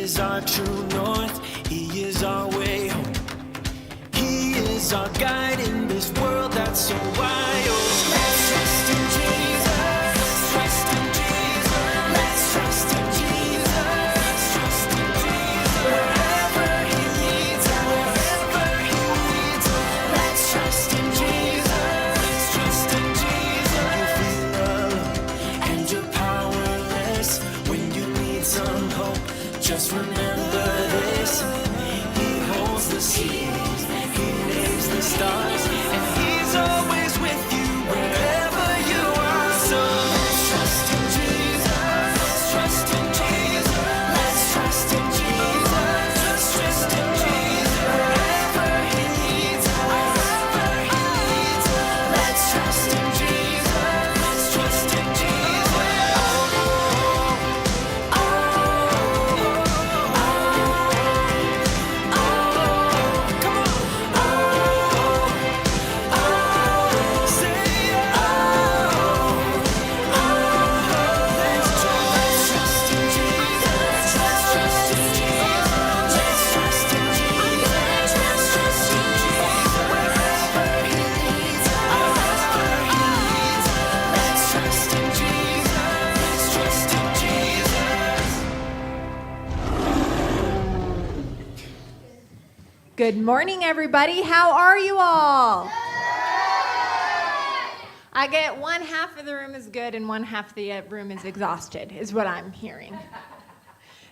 is our true north. He is our way home. He is our guide in this world that's so wild. Let's trust in Jesus. Trust in Jesus. Let's trust in Jesus. Trust in Jesus. Wherever He leads us. Wherever He leads us. Let's trust in Jesus. Trust in Jesus. You feel alone and you're powerless when you need some hope. Just remember this. He holds the seas. He names the stars. And He's always with you wherever you are. So let's trust in Jesus. Let's trust in Jesus. Let's trust in Jesus. Let's trust in Jesus. Wherever He leads us. Wherever He leads us. Let's trust in Jesus. Let's trust in Jesus. Good morning, everybody. How are you all? I get one half of the room is good and one half of the room is exhausted, is what I'm hearing.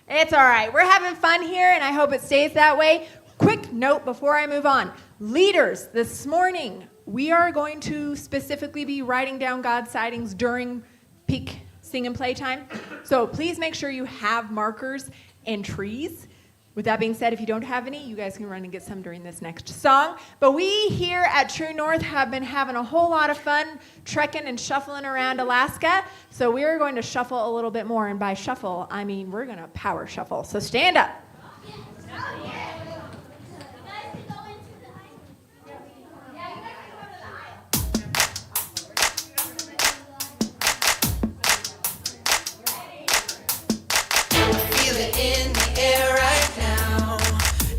It's all right. We're having fun here, and I hope it stays that way. Quick note before I move on. Leaders, this morning, we are going to specifically be writing down God's sightings during peak sing and play time. So please make sure you have markers and trees. With that being said, if you don't have any, you guys can run and get some during this next song. But we here at True North have been having a whole lot of fun trekking and shuffling around Alaska. So we're going to shuffle a little bit more. And by shuffle, I mean we're going to power shuffle. So stand up.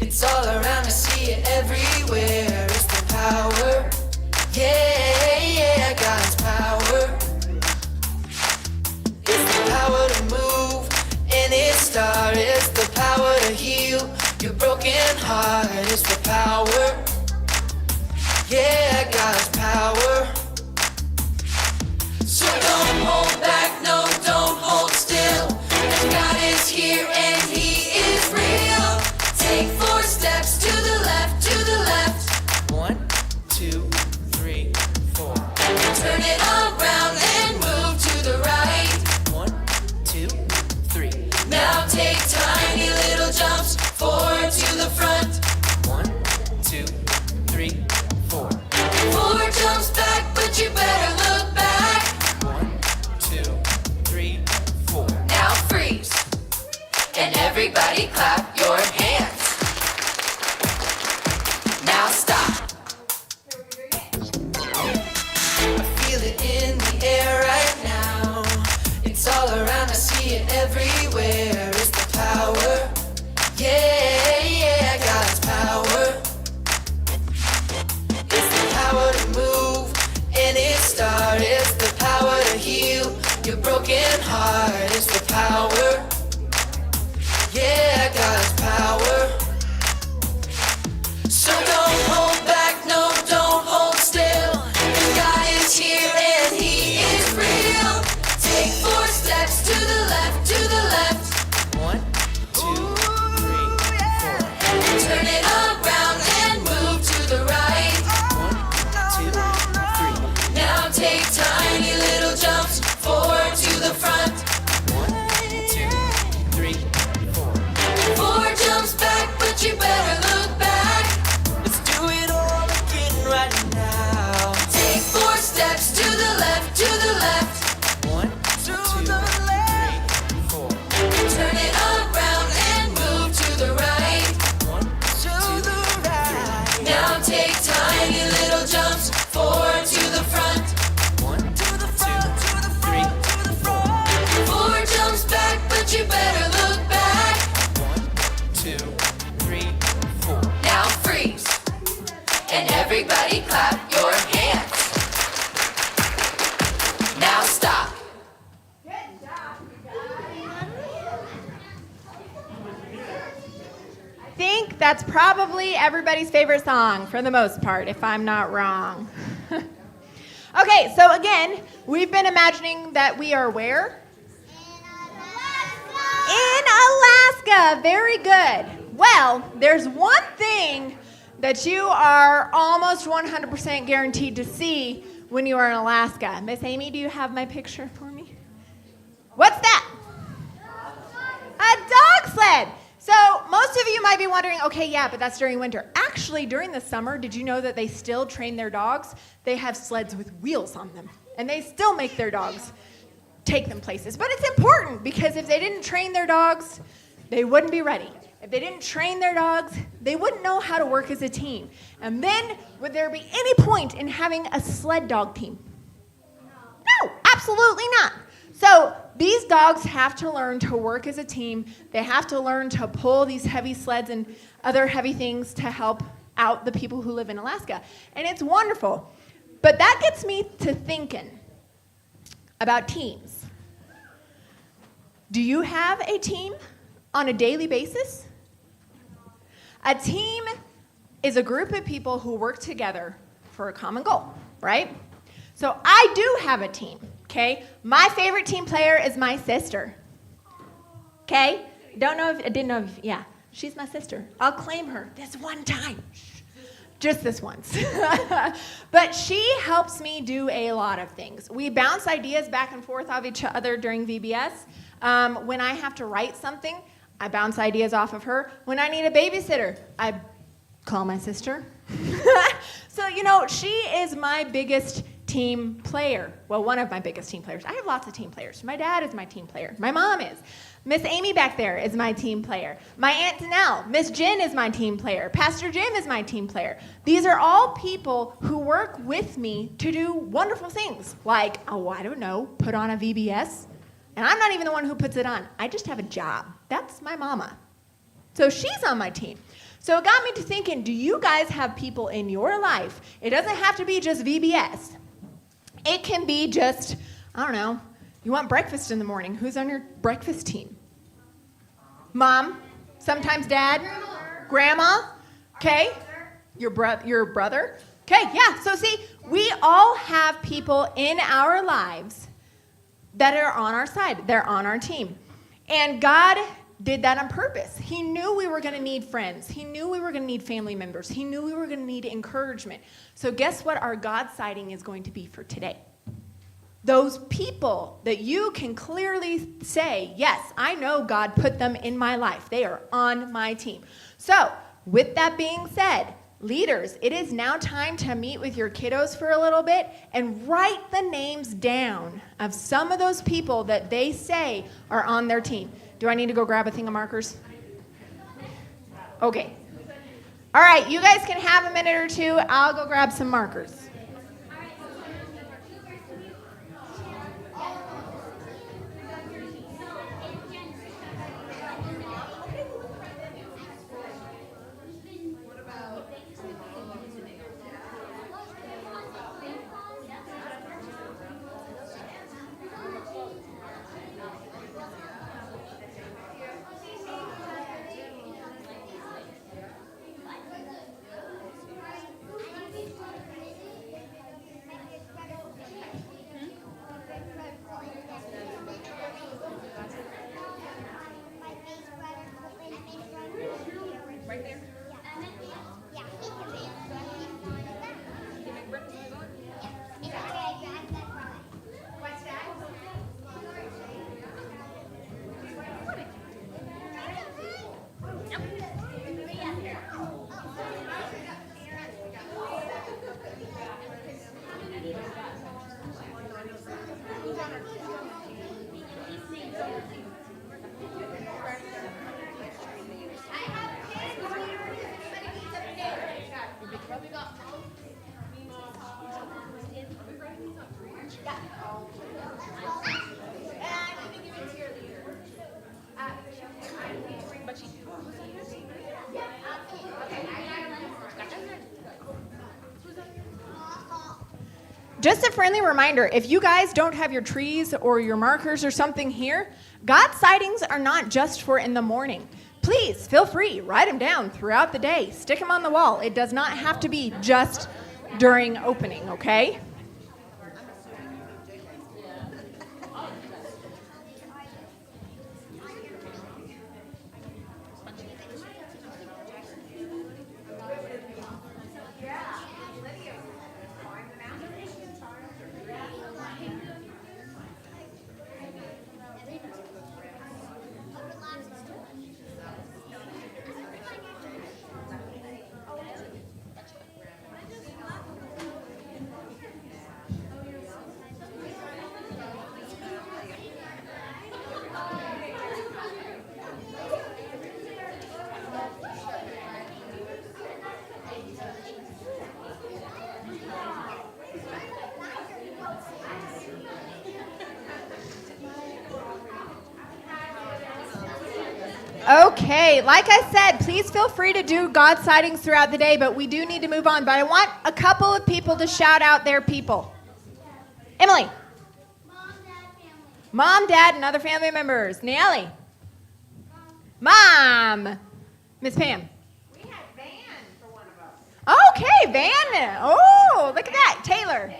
It's all around, I see it everywhere. It's the power, yeah, God's power. It's the power to move any star. It's the power to heal your broken heart. It's the power, yeah, God's power. So don't hold back, no, don't hold still. And God is here and He is real. Take 4 steps to the left, to the left. 1, 2, 3, 4. Turn it around and move to the right. 1, 2, 3. Now take tiny little jumps forward to the front. 1, 2, 3, 4. 4 jumps back, but you better look back. 1, 2, 3, 4. Now freeze. And everybody clap your hands. Now stop. I feel it in the air right now. It's all around, I see it everywhere. It's the power, yeah, God's power. It's the power to move any star. It's the power to heal your broken heart. It's the power, yeah, God's power. think that's probably everybody's favorite song for the most part, if I'm not wrong. Okay, so again, we've been imagining that we are where? In Alaska. Very good. Well, there's one thing that you are almost 100% guaranteed to see when you are in Alaska. Miss Amy, do you have my picture for me? What's that? A dog sled. So most of you might be wondering, okay, yeah, but that's during winter. Actually, during the summer, did you know that they still train their dogs? They have sleds with wheels on them, and they still make their dogs take them places. But it's important because if they didn't train their dogs, they wouldn't be ready. If they didn't train their dogs, they wouldn't know how to work as a team. And then, would there be any point in having a sled dog team? No, absolutely not. So these dogs have to learn to work as a team. They have to learn to pull these heavy sleds and other heavy things to help out the people who live in Alaska. And it's wonderful. But that gets me to thinking about teams. Do you have a team on a daily basis? A team is a group of people who work together for a common goal, right? So I do have a team, okay? My favorite team player is my sister, okay? Yeah, she's my sister. I'll claim her this one time. Just this once. But she helps me do a lot of things. We bounce ideas back and forth off each other during VBS. When I have to write something, I bounce ideas off of her. When I need a babysitter, I call my sister. So, she is my biggest team player. Well, one of my biggest team players. I have lots of team players. My dad is my team player. My mom is. Miss Amy back there is my team player. My Aunt Danelle, Miss Jen is my team player. Pastor Jim is my team player. These are all people who work with me to do wonderful things, like, put on a VBS. And I'm not even the one who puts it on. I just have a job. That's my mama. So she's on my team. So it got me to thinking, do you guys have people in your life? It doesn't have to be just VBS. It can be just, you want breakfast in the morning. Who's on your breakfast team? Mom, sometimes dad, grandma, okay? Your brother. Okay, yeah, so see, we all have people in our lives that are on our side. They're on our team. And God did that on purpose. He knew we were going to need friends. He knew we were going to need family members. He knew we were going to need encouragement. So guess what our God sighting is going to be for today? Those people that you can clearly say, yes, I know God put them in my life. They are on my team. So with that being said, leaders, it is now time to meet with your kiddos for a little bit and write the names down of some of those people that they say are on their team. Do I need to go grab a thing of markers? Okay. All right, you guys can have a minute or two. I'll go grab some markers. Just a friendly reminder, if you guys don't have your trees or your markers or something here, God sightings are not just for in the morning. please feel free, write them down throughout the day. Stick them on the wall. It does not have to be just during opening, okay? Okay, like I said, please feel free to do God sightings throughout the day, but we do need to move on. But I want a couple of people to shout out their people. Emily. Mom, Dad, family. Mom, Dad, and other family members. Nellie. Mom. Miss Pam. We had Van for one of us. Okay, Van. Oh, look at that. Taylor.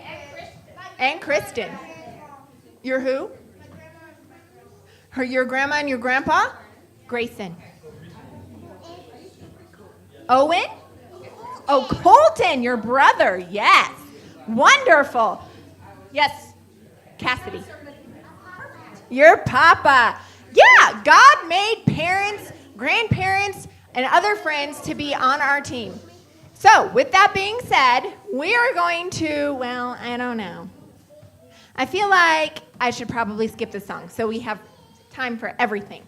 And Kristen. Your who? Your grandma and your grandpa? Grayson. Owen? Oh, Colton, your brother. Yes. Wonderful. Yes. Cassidy. Your papa. Yeah, God made parents, grandparents, and other friends to be on our team. So, with that being said, we are going to, well, I don't know. I feel like I should probably skip this song so we have time for everything.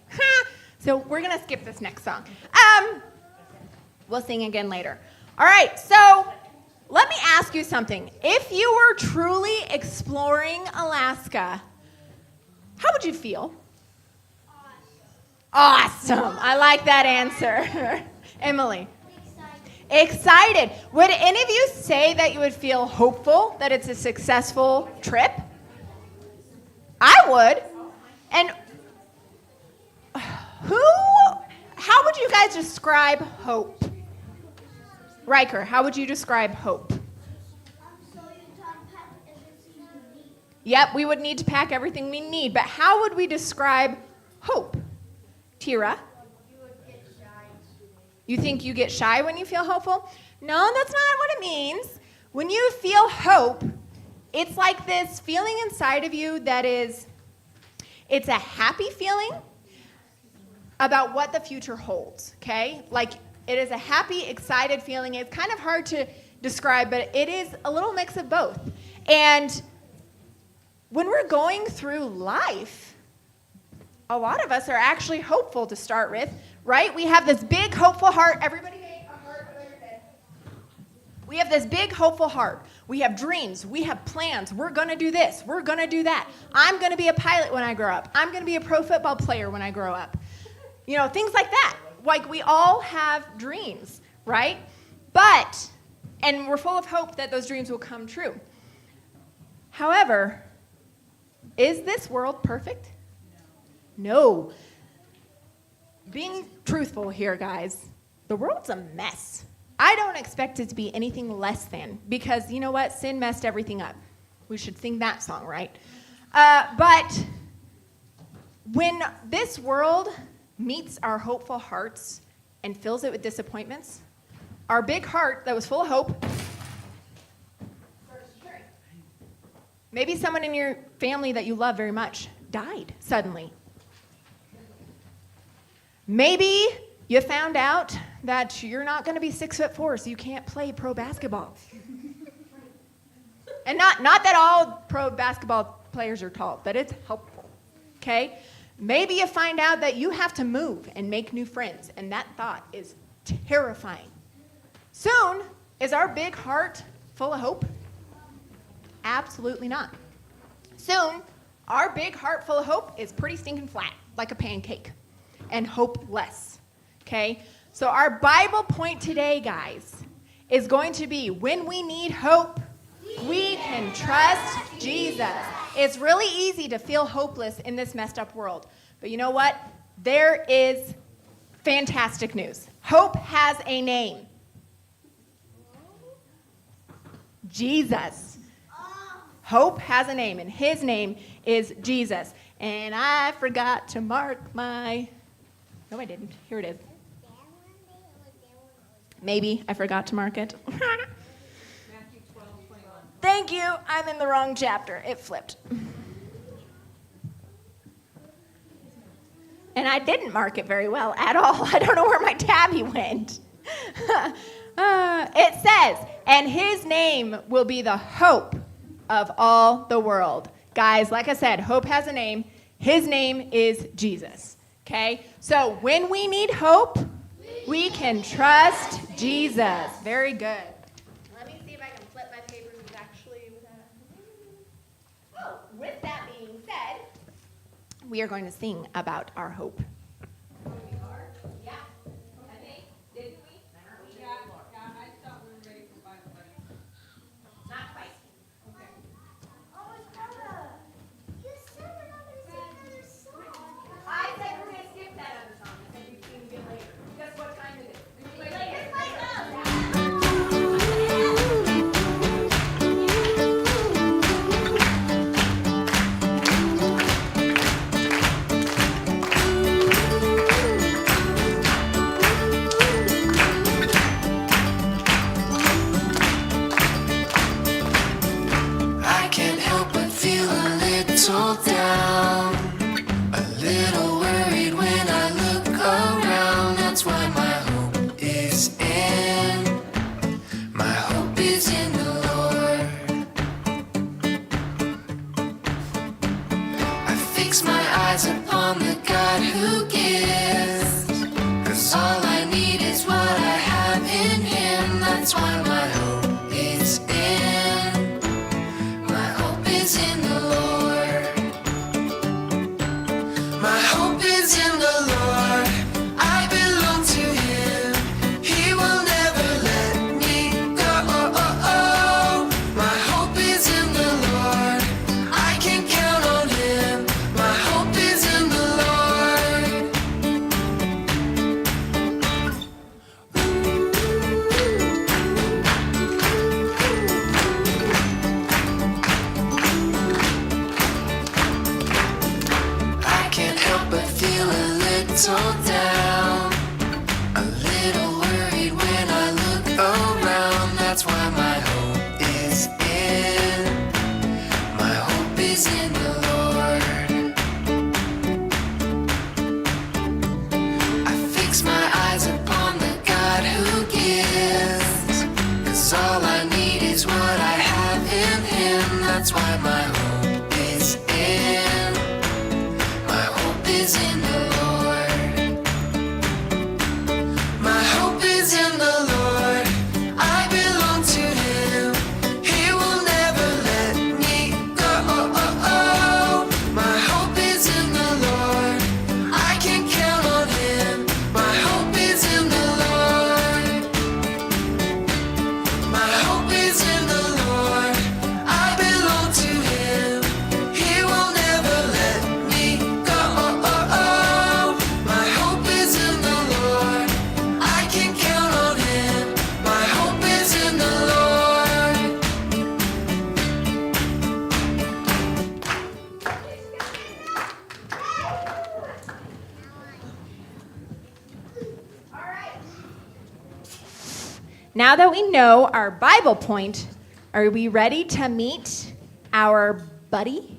So we're going to skip this next song. We'll sing again later. All right, so let me ask you something. If you were truly exploring Alaska, how would you feel? Awesome. I like that answer. Emily. Excited. Would any of you say that you would feel hopeful that it's a successful trip? I would. And how would you guys describe hope? Riker, how would you describe hope? Yep, we would need to pack everything we need, but how would we describe hope? Tira? You think you get shy when you feel hopeful? No, that's not what it means. When you feel hope, it's like this feeling inside of you that is, it's a happy feeling about what the future holds, okay? Like, it is a happy, excited feeling. It's kind of hard to describe, but it is a little mix of both. And when we're going through life, a lot of us are actually hopeful to start with, right? We have this big, hopeful heart. Everybody make a heart above your head. We have this big, hopeful heart. We have dreams. We have plans. We're going to do this. We're going to do that. I'm going to be a pilot when I grow up. I'm going to be a pro football player when I grow up. You know, things like that. Like, we all have dreams, right? And we're full of hope that those dreams will come true. However, is this world perfect? No. Being truthful here, guys, the world's a mess. I don't expect it to be anything less than, because you know what? Sin messed everything up. We should sing that song, right? But when this world meets our hopeful hearts and fills it with disappointments, our big heart that was full of hope starts sharing. Maybe someone in your family that you love very much died suddenly. Maybe you found out that you're not going to be 6'4", so you can't play pro basketball. And not that all pro basketball players are tall, but it's helpful, okay? Maybe you find out that you have to move and make new friends, and that thought is terrifying. Soon, is our big heart full of hope? Absolutely not. Soon, our big heart full of hope is pretty stinking flat, like a pancake, and hopeless, okay? So our Bible point today, guys, is going to be, when we need hope, we can trust Jesus. It's really easy to feel hopeless in this messed up world. But you know what? There is fantastic news. Hope has a name. Jesus. Hope has a name, and his name is Jesus. And I forgot to mark my... No, I didn't. Here it is. Maybe I forgot to mark it. Thank you. I'm in the wrong chapter. It flipped. And I didn't mark it very well at all. I don't know where my tabby went. It says, and his name will be the hope of all the world. Guys, like I said, hope has a name. His name is Jesus. Okay? So when we need hope, we can trust Jesus. Very good. Let me see if I can flip my papers actually. Oh, with that being said, we are going to sing about our hope. Yeah. I think, didn't we? Yeah, I thought we were ready for Bible study. Not quite. Okay. Oh, it's Carla. You said we're not going to sing another song. I said we're going to skip that other song. I said we'd sing again later. Guess what time it is? It's like I can't help but feel a little down, a little worried when I look around. That's why my hope is in, my hope is in the Lord. I fix my eyes upon the God who gives, 'cause all I need is what I have in him. That's why my hope is in, my hope is in the Lord. My hope is in the Lord. I belong to him. He will never let me go. My hope is in the Lord. I can count on him. My hope is in the Lord. I can't help but feel a little down, a little worried when I look around. That's why my hope is in, my hope is in the Lord. I fix my eyes upon the God who gives, 'cause all I need is what I have in him. That's why my hope is in, my hope is in the Lord. My hope is in the Lord. I belong to him. He will never let me go. My hope is in the Lord. I can count on him. My hope is in the Lord. My hope is in the Lord. I belong to him. He will never let me go. My hope is in the Lord. I can count on him. My hope is in the Lord. All right. Now that we know our Bible point, are we ready to meet our buddy?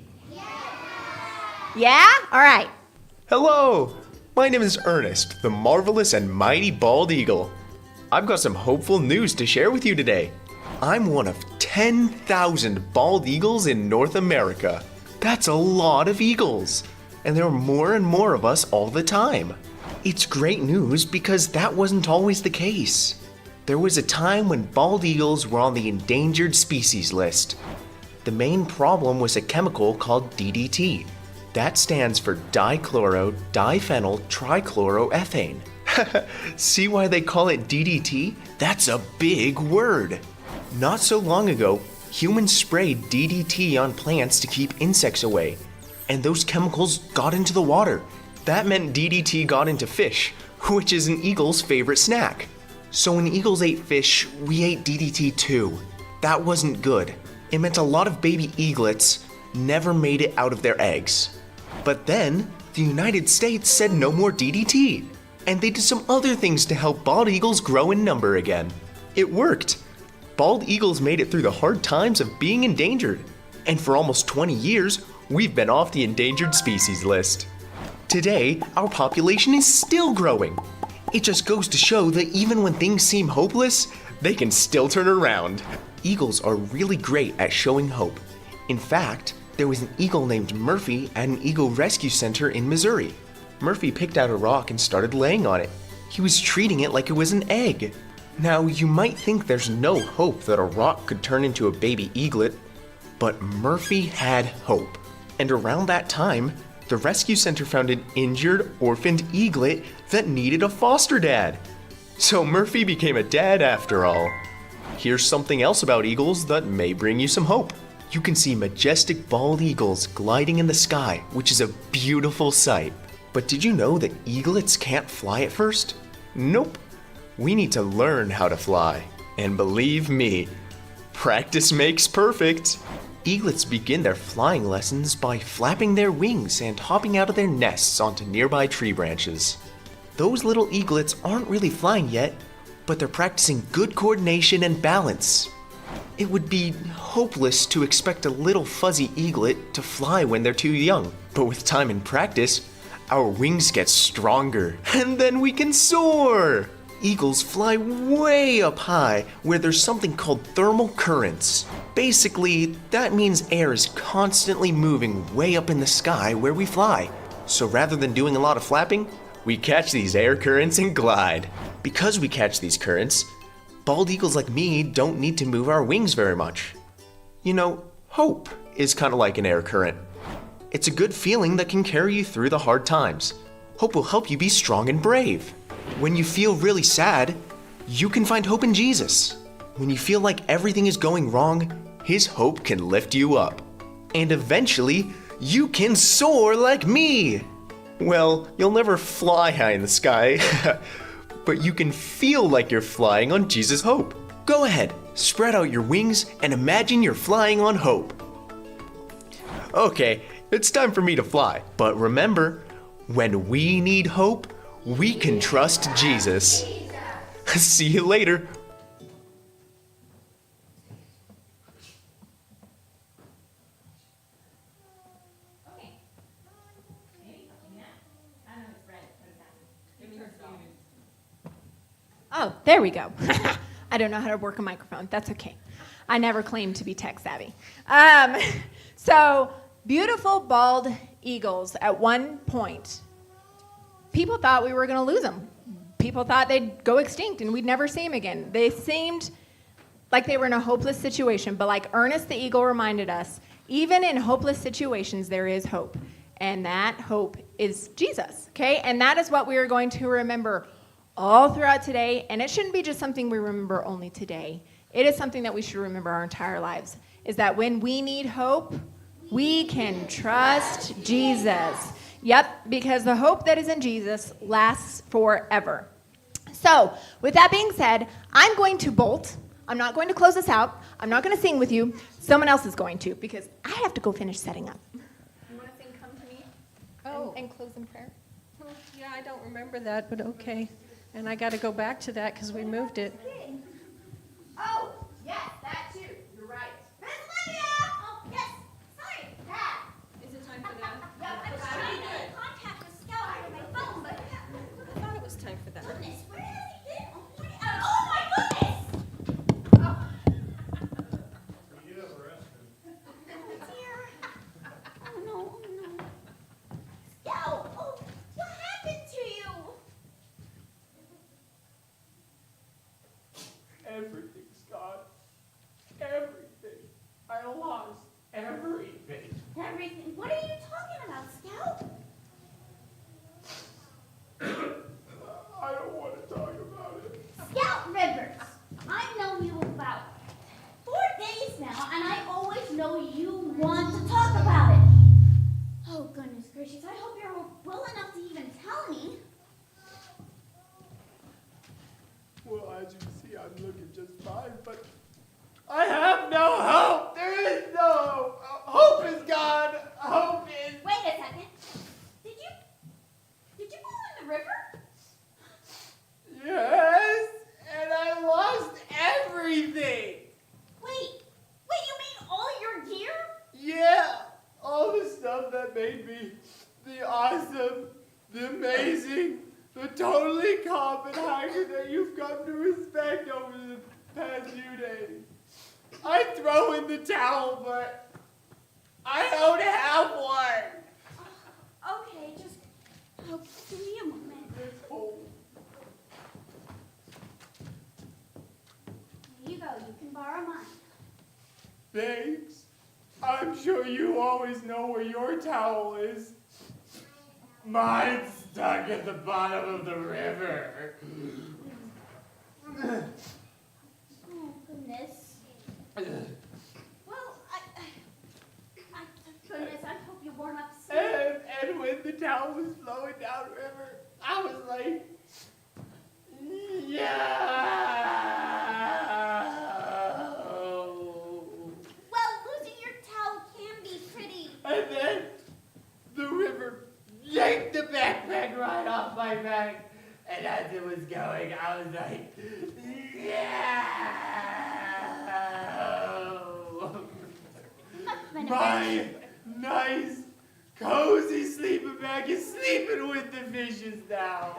Yeah? All right. Hello! My name is Ernest, the marvelous and mighty bald eagle. I've got some hopeful news to share with you today. I'm one of 10,000 bald eagles in North America. That's a lot of eagles, and there are more and more of us all the time. It's great news because that wasn't always the case. There was a time when bald eagles were on the endangered species list. The main problem was a chemical called DDT. That stands for dichloro diphenyl trichloroethane. See why they call it DDT? That's a big word. Not so long ago, humans sprayed DDT on plants to keep insects away, and those chemicals got into the water. That meant DDT got into fish, which is an eagle's favorite snack. So when eagles ate fish, we ate DDT too. That wasn't good. It meant a lot of baby eaglets never made it out of their eggs. But then, the United States said no more DDT, and they did some other things to help bald eagles grow in number again. It worked. Bald eagles made it through the hard times of being endangered, and for almost 20 years, we've been off the endangered species list. Today, our population is still growing. It just goes to show that even when things seem hopeless, they can still turn around. Eagles are really great at showing hope. In fact, there was an eagle named Murphy at an eagle rescue center in Missouri. Murphy picked out a rock and started laying on it. He was treating it like it was an egg. Now, you might think there's no hope that a rock could turn into a baby eaglet, but Murphy had hope. And around that time, the rescue center found an injured, orphaned eaglet that needed a foster dad. So Murphy became a dad after all. Here's something else about eagles that may bring you some hope. You can see majestic bald eagles gliding in the sky, which is a beautiful sight. But did you know that eaglets can't fly at first? Nope. We need to learn how to fly. And believe me, practice makes perfect. Eaglets begin their flying lessons by flapping their wings and hopping out of their nests onto nearby tree branches. Those little eaglets aren't really flying yet, but they're practicing good coordination and balance. It would be hopeless to expect a little fuzzy eaglet to fly when they're too young, but with time and practice, our wings get stronger, and then we can soar! Eagles fly way up high where there's something called thermal currents. Basically, that means air is constantly moving way up in the sky where we fly. So rather than doing a lot of flapping, we catch these air currents and glide. Because we catch these currents, bald eagles like me don't need to move our wings very much. You know, hope is kind of like an air current. It's a good feeling that can carry you through the hard times. Hope will help you be strong and brave. When you feel really sad, you can find hope in Jesus. When you feel like everything is going wrong, His hope can lift you up. And eventually, you can soar like me. Well, you'll never fly high in the sky, but you can feel like you're flying on Jesus' hope. Go ahead, spread out your wings and imagine you're flying on hope. Okay, it's time for me to fly. But remember, when we need hope, we can trust Jesus. See you later. Oh, there we go. I don't know how to work a microphone. That's okay. I never claimed to be tech savvy. So, beautiful bald eagles at one point, people thought we were going to lose them. People thought they'd go extinct and we'd never see them again. They seemed like they were in a hopeless situation, but like Ernest the eagle reminded us, even in hopeless situations, there is hope. And that hope is Jesus, okay? And that is what we are going to remember all throughout today. And it shouldn't be just something we remember only today. It is something that we should remember our entire lives, is that when we need hope, we can trust Jesus. Yep, because the hope that is in Jesus lasts forever. So, with that being said, I'm going to bolt. I'm not going to close this out. I'm not going to sing with you. Someone else is going to, because I have to go finish setting up. You want to sing Come to Me? And close in prayer? Well, yeah, I don't remember that, but okay. And I got to go back to that because we moved it. Oh, yes, that too. You're right. Miss Lydia! Oh, yes. Sorry, Dad. Is it time for that? Yep, I'm trying to contact the scout on my phone, but I thought it was time for that. goodness, where has he been? Oh my goodness! Dear. Oh no, oh no. Scout! Oh, what happened to you? as you can see, I'm looking just fine, but I have no hope. There is no hope. Hope is gone. Hope is... Wait a second. Did you fall in the river? Yes, and I lost everything. Wait, you mean all your gear? Yeah, all the stuff that made me the awesome, the amazing, the totally competent hiker that you've come to respect over the past few days. I'd throw in the towel, but I don't have one. Okay, just give me a moment. It's cold. Here you go. You can borrow mine. Thanks. I'm sure you always know where your towel is. Mine's stuck at the bottom of the river. Oh, goodness. Well, goodness, I hope you warm up soon. And when the towel was flowing downriver, I was like, yeah. Well, losing your towel can be pretty. And then the river yanked the backpack right off my back. And as it was going, I was like, yeah. Must have been a My nice, cozy sleeping bag is sleeping with the fishes now.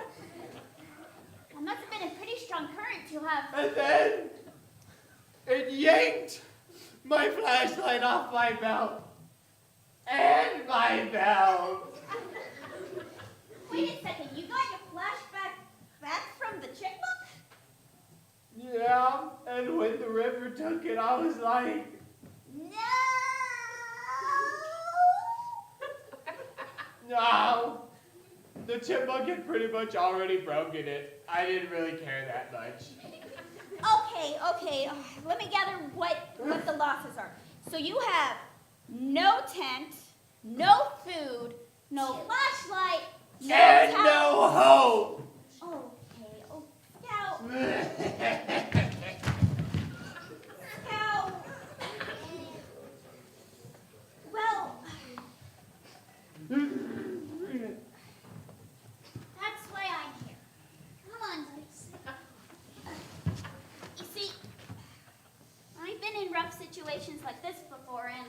That must have been a pretty strong current to have. And then it yanked my flashlight off my belt. And my belt. Wait a second, you got your flashback back from the checkbook? Yeah, and when the river took it, I was like, No! no. The chipmunk had pretty much already broken it. I didn't really care that much. Okay. Let me gather what the losses are. So you have no tent, no food, no flashlight, no And towel. no hope. Okay, Scout. Scout. Well, that's why I'm here. Come on, Grace. You see, I've been in rough situations like this before, and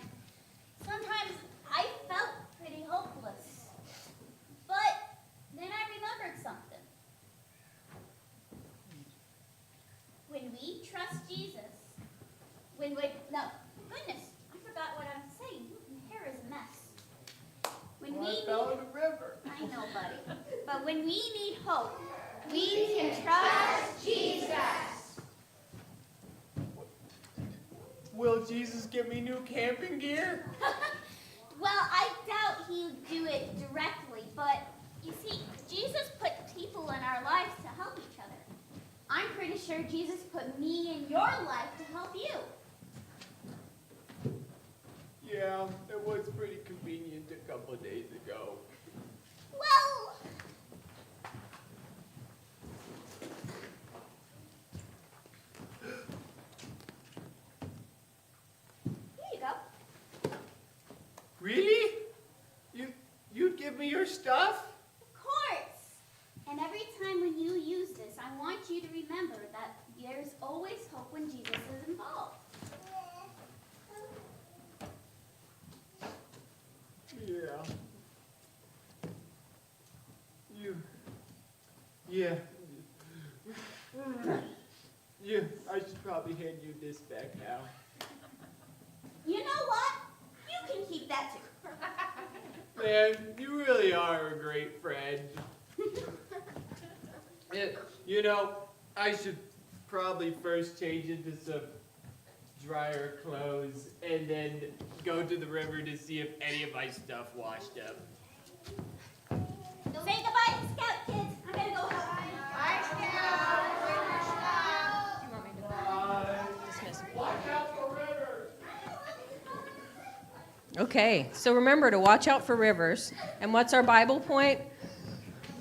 sometimes I felt pretty hopeless. But then I remembered something. When we trust Jesus, no, goodness, I forgot what I'm saying. My hair is a mess. When I fell in the river. I know, buddy. But when we need hope, we can trust Jesus. Will Jesus give me new camping gear? Well, I doubt he'll do it directly, but you see, Jesus put people in our lives to help each other. I'm pretty sure Jesus put me in your life to help you. Yeah, it was pretty convenient a couple of days ago. Well, here you go. Really? You'd give me your stuff? Of course. And every time when you use this, I want you to remember that there's always hope when Jesus is involved. Yeah. Yeah. Yeah, I should probably hand you this back now. You know what? You can keep that too. Man, you really are a great friend. You know, I should probably first change into some drier clothes and then go to the river to see if any of my stuff washed up. Say goodbye to Scout, kids. I'm gonna go help. Bye, Scout. Watch out for rivers! Okay, so remember to watch out for rivers. And what's our Bible point?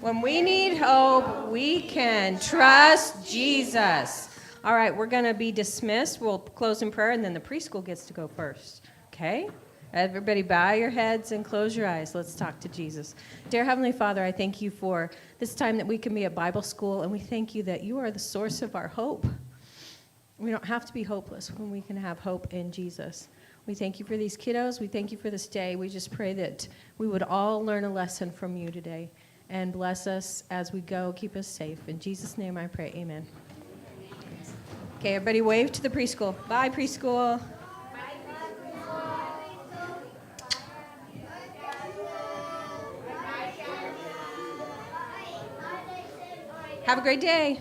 When we need hope, we can trust Jesus. All right, we're going to be dismissed. We'll close in prayer, and then the preschool gets to go first. Okay? Everybody bow your heads and close your eyes. Let's talk to Jesus. Dear Heavenly Father, I thank you for this time that we can be at Bible school, and we thank you that you are the source of our hope. We don't have to be hopeless when we can have hope in Jesus. We thank you for these kiddos. We thank you for this day. We just pray that we would all learn a lesson from you today, and bless us as we go. Keep us safe. In Jesus' name I pray, amen. Okay, everybody wave to the preschool. Bye, preschool. Have a great day.